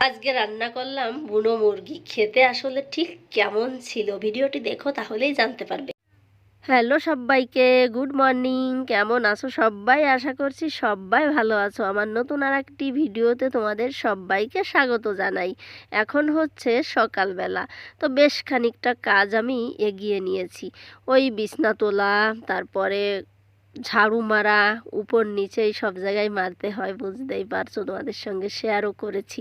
আজকে রান্না করলাম বুনো মুরগি। খেতে আসলে ঠিক কেমন ছিল ভিডিওটি দেখো, তাহলেই জানতে পারবে। হ্যালো সবাইকে, গুড মর্নিং। কেমন আছো সবাই? আশা করছি সবাই ভালো আছো। আমার নতুন আর একটি ভিডিওতে তোমাদের সবাইকে স্বাগত জানাই। এখন হচ্ছে সকালবেলা, তো বেশ খানিকটা কাজ আমি এগিয়ে নিয়েছি। ওই বিছনা তোলা, তারপরে ঝাড়ু মারা, উপর নিচে এই সব জায়গায় মারতে হয়, বুঝতেই পারছো, তোমাদের সঙ্গে শেয়ারও করেছি।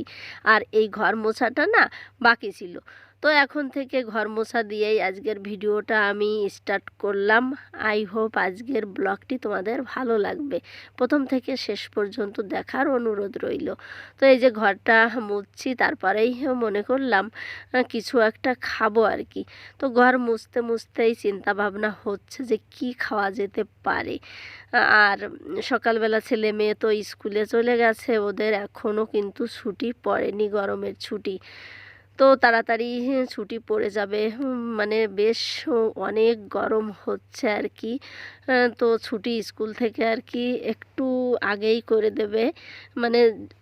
আর এই ঘর মোছাটা না বাকি ছিল, তো এখন থেকে ঘর মোছা দিয়েই আজকের ভিডিওটা আমি স্টার্ট করলাম। আই হোপ আজকের ব্লগটি তোমাদের ভালো লাগবে, প্রথম থেকে শেষ পর্যন্ত দেখার অনুরোধ রইল। তো এই যে ঘরটা মুছছি, তারপরেই মনে করলাম কিছু একটা খাবো আর কি। তো ঘর মুছতে মুছতেই চিন্তা ভাবনা হচ্ছে যে কি খাওয়া যেতে পারে। আর সকালবেলা ছেলে মেয়ে তো স্কুলে চলে গেছে, ওদের এখনও কিন্তু ছুটি পড়েনি, গরমের ছুটি। তো তাড়াতাড়ি ছুটি পড়ে যাবে, মানে বেশ অনেক গরম হচ্ছে আর কি। তো ছুটি স্কুল থেকে আর কি একটু আগেই করে দেবে, মানে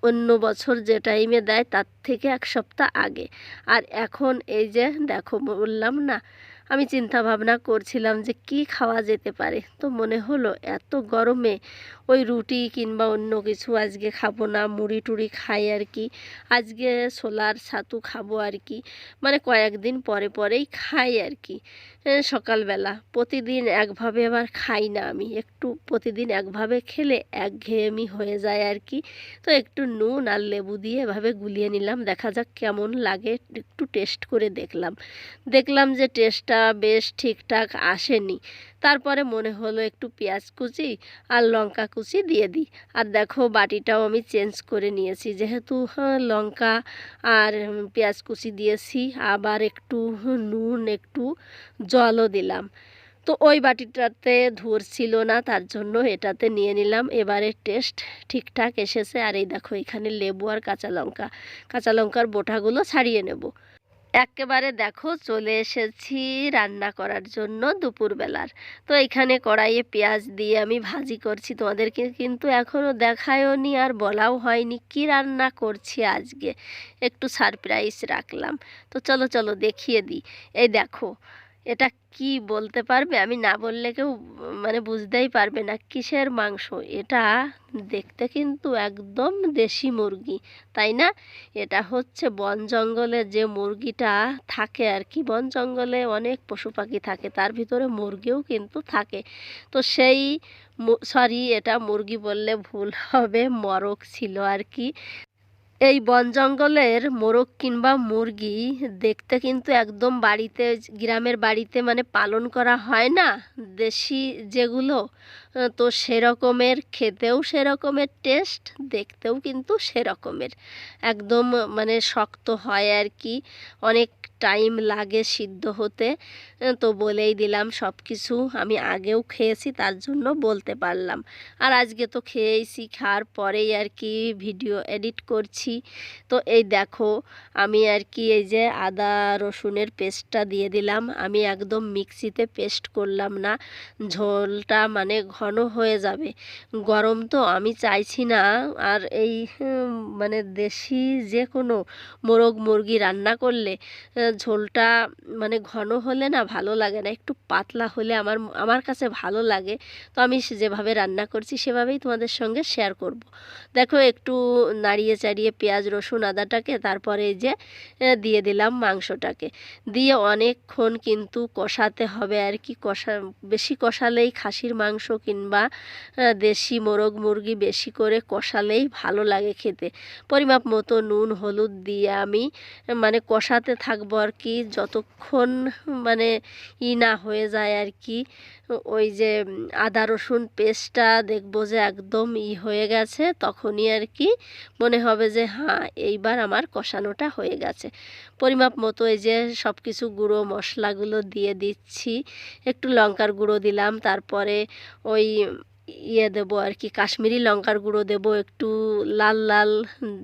অন্য বছর যে টাইমে দেয় তার থেকে এক সপ্তাহ আগে। আর এখন এই যে দেখো, বললাম না, আমি চিন্তা ভাবনা করছিলাম যে কি খাওয়া যেতে পারে। তো মনে হলো এত গরমে ওই রুটি কিংবা অন্য কিছু আজকে খাবো না, মুড়ি টুড়ি খাই আর কি। আজকে ছোলার ছাতু খাবো আর কি, মানে কয়েকদিন পরে পরেই খাই আর কি। সকালবেলা প্রতিদিন একভাবে আবার খাই না আমি, একটু প্রতিদিন একভাবে খেলে একঘেয়েমি হয়ে যায় আর কি। তো একটু নুন আর লেবু দিয়ে এভাবে গুলিয়ে নিলাম, দেখা যাক কেমন লাগে। একটু টেস্ট করে দেখলাম যে টেস্টটা বেশ ঠিকঠাক আসেনি। তারপরে মনে হলো একটু পেঁয়াজ কুচি আর লঙ্কা কুচি দিয়ে দিই। আর দেখো বাটিটাও আমি চেঞ্জ করে নিয়েছি, যেহেতু লঙ্কা আর পেঁয়াজ কুচি দিয়েছি, আবার একটু নুন, একটু জলও দিলাম। তো ওই বাটিটাতে ধরছিল না, তার জন্য এটাতে নিয়ে নিলাম। এবারে টেস্ট ঠিকঠাক এসেছে। আর এই দেখো, এখানে লেবু আর কাঁচা লঙ্কার বোটাগুলো ছাড়িয়ে নেব। একেবারে দেখো চলে এসেছি রান্না করার জন্য দুপুরবেলার। তো এখানে কড়াইয়ে পেঁয়াজ দিয়ে আমি ভাজি করছি, তোমাদেরকে কিন্তু এখনও দেখায়ও নি আর বলাও হয়নি কি রান্না করছি আজকে, একটু সারপ্রাইজ রাখলাম। তো চলো চলো দেখিয়ে দিই। এই দেখো, এটা কি বলতে পারবে? আমি না বললে কেউ মানে বুঝতেই পারবে না কিসের মাংস এটা। দেখতে কিন্তু একদম দেশি মুরগি, তাই না? এটা হচ্ছে বন জঙ্গলে যে মুরগিটা থাকে আর কি। বন জঙ্গলে অনেক পশু পাখি থাকে, তার ভিতরে মুরগিও কিন্তু থাকে। তো সেই সরি, এটা মুরগি বললে ভুল হবে, মরক ছিল আর কি। এই বন জঙ্গলের মোরগ কিংবা মুরগি দেখতে কিন্তু একদম বাড়িতে, গ্রামের বাড়িতে মানে পালন করা হয় না, দেশি যেগুলো, তো সেরকমের, খেতেও সেরকমের টেস্ট, দেখতেও কিন্তু সেরকমের একদম, মানে শক্ত হয় আর কি, অনেক টাইম লাগে সিদ্ধ হতে। তো বলেই দিলাম, সব কিছু আমি আগেও খেয়েছি তার জন্য বলতে পারলাম। আর আজকে তো খেয়েইছি, খাওয়ার পরেই আর কি ভিডিও এডিট করছি। তো এই দেখো, আমি আর কি এই যে আদা রসুনের পেস্টটা দিয়ে দিলাম। আমি একদম মিক্সিতে পেস্ট করলাম না, ঝোলটা মানে ঘন হয়ে যাবে। গরম তো, আমি চাইছি না। আর এই মানে দেশি যে কোনো মোরগ মুরগি রান্না করলে ঝোলটা মানে ঘন হলে না ভালো লাগে না, একটু পাতলা হলে আমার কাছে ভালো লাগে। তো আমি যেভাবে রান্না করছি সেভাবেই তোমাদের সঙ্গে শেয়ার করব। দেখো, একটু নাড়িয়ে চাড়িয়ে পেঁয়াজ রসুন আদাটাকে, তারপরে এই যে দিয়ে দিলাম মাংসটাকে, দিয়ে অনেকক্ষণ কিন্তু কষাতে হবে আর কি। বেশি কষালেই, খাসির মাংস কিংবা দেশি মোরগ মুরগি বেশি করে কষালেই ভালো লাগে খেতে। পরিমাপ মতো নুন হলুদ দিয়ে আমি মানে কষাতে থাকবো আর কি, যতক্ষণ মানে না হয়ে যায় আর কি। ওই যে আদা রসুন পেস্টটা দেখবো যে একদম হয়ে গেছে, তখনই আর কি মনে হবে যে হ্যাঁ, এইবার আমার কষানোটা হয়ে গেছে। পরিমাপ মতো এই যে সব কিছু গুঁড়ো মশলাগুলো দিয়ে দিচ্ছি। একটু লঙ্কার গুঁড়ো দিলাম, তারপরে ওই দেবো আর কি, কাশ্মীরি লঙ্কার গুঁড়ো দেবো একটু লাল লাল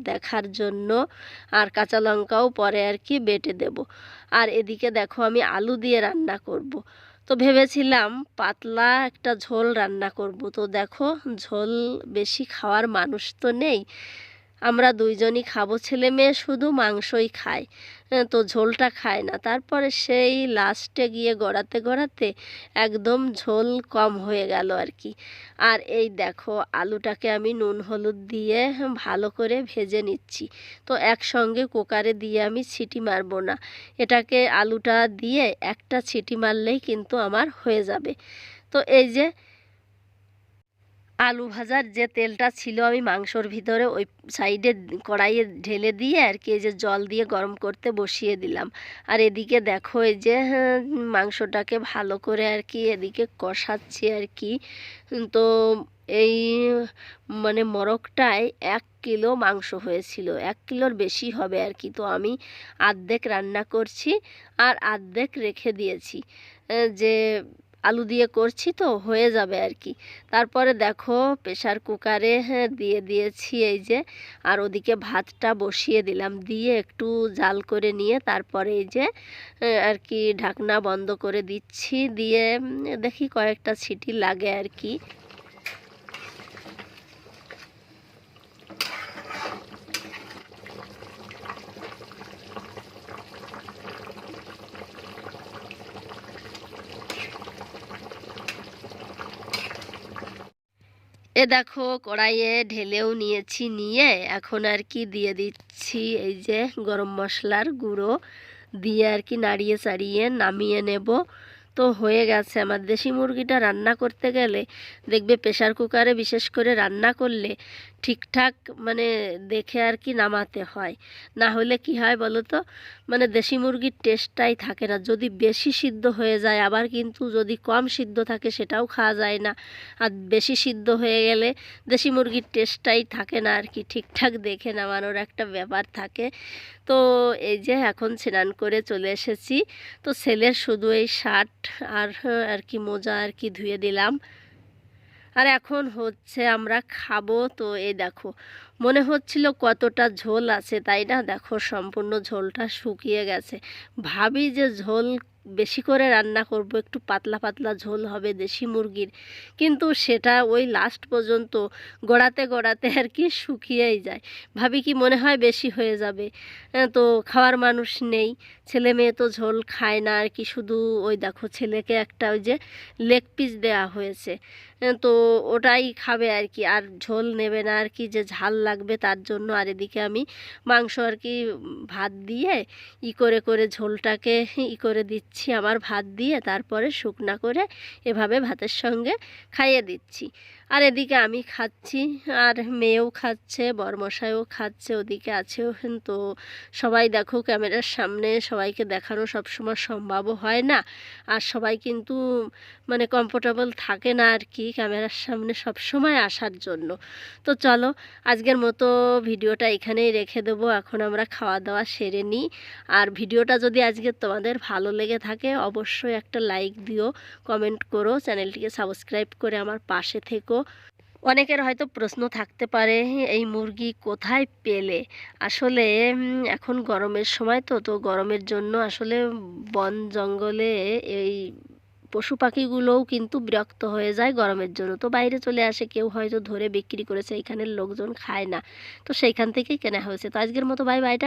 দেখার জন্য। আর কাঁচা লঙ্কাও পরে আর কি বেটে দেব। আর এদিকে দেখো, আমি আলু দিয়ে রান্না করব। তো ভেবেছিলাম পাতলা একটা ঝোল রান্না করব। তো দেখো, ঝোল বেশি খাওয়ার মানুষ তো নেই, আমরা দুইজনই খাবো, ছেলে মেয়ে শুধু মাংসই খায়, তো ঝোলটা খায় না। তারপরে সেই লাস্টে গিয়ে গড়াতে গড়াতে একদম ঝোল কম হয়ে গেল আর কি। আর এই দেখো আলুটাকে আমি নুন হলুদ দিয়ে ভালো করে ভেজে নিচ্ছি। তো একসঙ্গে কুকারে দিয়ে আমি সিটি মারবো না, এটাকে আলুটা দিয়ে একটা সিটি মারলেই কিন্তু আমার হয়ে যাবে। তো এই যে আলু ভাজার যে তেলটা ছিল আমি মাংসর ভিতরে ওই সাইডে কড়াইয়ে ঢেলে দিয়ে আর কি এই যে জল দিয়ে গরম করতে বসিয়ে দিলাম। আর এদিকে দেখো এই যে মাংসটাকে ভালো করে আর কি এদিকে কষাচ্ছি আর কি। তো এই মানে মোরগটায় 1 কিলো মাংস হয়েছিল, 1 কিলোর বেশি হবে আর কি। তো আমি আর্ধেক রান্না করছি আর আর্ধেক রেখে দিয়েছি, যে আলু দিয়ে করছি তো হয়ে যাবে আর কি। তারপরে দেখো প্রেশার কুকারে দিয়ে দিয়েছি এই যে, আর ওদিকে ভাতটা বসিয়ে দিলাম, দিয়ে একটু জাল করে নিয়ে তারপরে এই যে আর কি ঢাকনা বন্ধ করে দিচ্ছি, দিয়ে দেখি কয়েকটা সিটি লাগে আর কি। এ দেখো কড়াইয়ে ঢেলেও নিয়েছি, নিয়ে এখন আর কি দিয়ে দিচ্ছি এই যে গরম মশলার গুঁড়ো, দিয়ে আর কি নাড়িয়ে চাড়িয়ে নামিয়ে নেব। তো হয়ে গেছে আমার। দেশি মুরগিটা রান্না করতে গেলে দেখবে প্রেশার কুকারে বিশেষ করে রান্না করলে ঠিকঠাক মানে দেখে আর কি নামাতে হয়, না হলে কি হয় বলো তো, মানে দেশি মুরগির টেস্টটাই থাকে না। যদি বেশি সিদ্ধ হয়ে যায়, আবার কিন্তু যদি কম সিদ্ধ থাকে সেটাও খাওয়া যায় না। আর বেশি সিদ্ধ হয়ে গেলে দেশি মুরগির টেস্টটাই থাকে না আর কি, ঠিকঠাক দেখে নামানোর একটা ব্যাপার থাকে। তো এই যে এখন স্নান করে চলে এসেছি। তো ছেলের শুধু এই শার্ট আর আর কি মোজা আর কি ধুয়ে দিলাম। আর এখন হচ্ছে আমরা খাবো। তো এই দেখো মনে হচ্ছিল কতটা ঝোল আছে, তাই না? দেখো সম্পূর্ণ ঝোলটা শুকিয়ে গেছে। ভাবি যে ঝোল বেশি করে রান্না করব, একটু পাতলা পাতলা ঝোল হবে দেশি মুরগির, কিন্তু সেটা ওই লাস্ট পর্যন্ত গড়াতে গড়াতে আর কি শুকিয়েই যায়। ভাবি কি মনে হয় বেশি হয়ে যাবে, তো খাওয়ার মানুষ নেই, ছেলে মেয়ে তো ঝোল খায় না আর কি। শুধু ওই দেখো ছেলেকে একটা ওই যে লেগ পিস দেওয়া হয়েছে, তো ওটাই খাবে আর কি, আর ঝোল নেবে না আর কি, যে ঝাল লাগবে তার জন্য। আর এদিকে আমি মাংস আর কি ভাত দিয়ে ই করে করে ঝোলটাকে করে দিচ্ছি আমার ভাত দিয়ে, তারপরে শুকনা করে এভাবে ভাতের সঙ্গে খাইয়ে দিচ্ছি। আর এদিকে আমি খাচ্ছি, আর মেয়েও খাচ্ছে, বরমশাইও খাচ্ছে, ওদিকে আছেও। তো সবাই দেখো ক্যামেরার সামনে সবাইকে দেখানো সবসময় সম্ভবও হয় না, আর সবাই কিন্তু মানে কমফোর্টেবল থাকে না আর কি ক্যামেরার সামনে সব সময় আসার জন্য। তো চলো আজকের মতো ভিডিওটা এখানেই রেখে দেবো, এখন আমরা খাওয়া দাওয়া সেরে নিই। আর ভিডিওটা যদি আজকে তোমাদের ভালো লেগে থাকে অবশ্যই একটা লাইক দিও, কমেন্ট করো, চ্যানেলটিকে সাবস্ক্রাইব করে আমার পাশে থেকো। অনেকের হয়তো প্রশ্ন থাকতে পারে এই মুরগি কোথায় পেলে। আসলে এখন গরমের সময়, তো তো গরমের জন্য আসলে বন জঙ্গলে এই পশু পাখিগুলোও কিন্তু বিরক্ত হয়ে যায় গরমের জন্য, তো বাইরে চলে আসে, কেউ হয়তো ধরে বিক্রি করেছে, এখানের লোকজন খায় না, তো সেইখান থেকেই কেনা হয়েছে। তো আজকের মতো বাই বাই।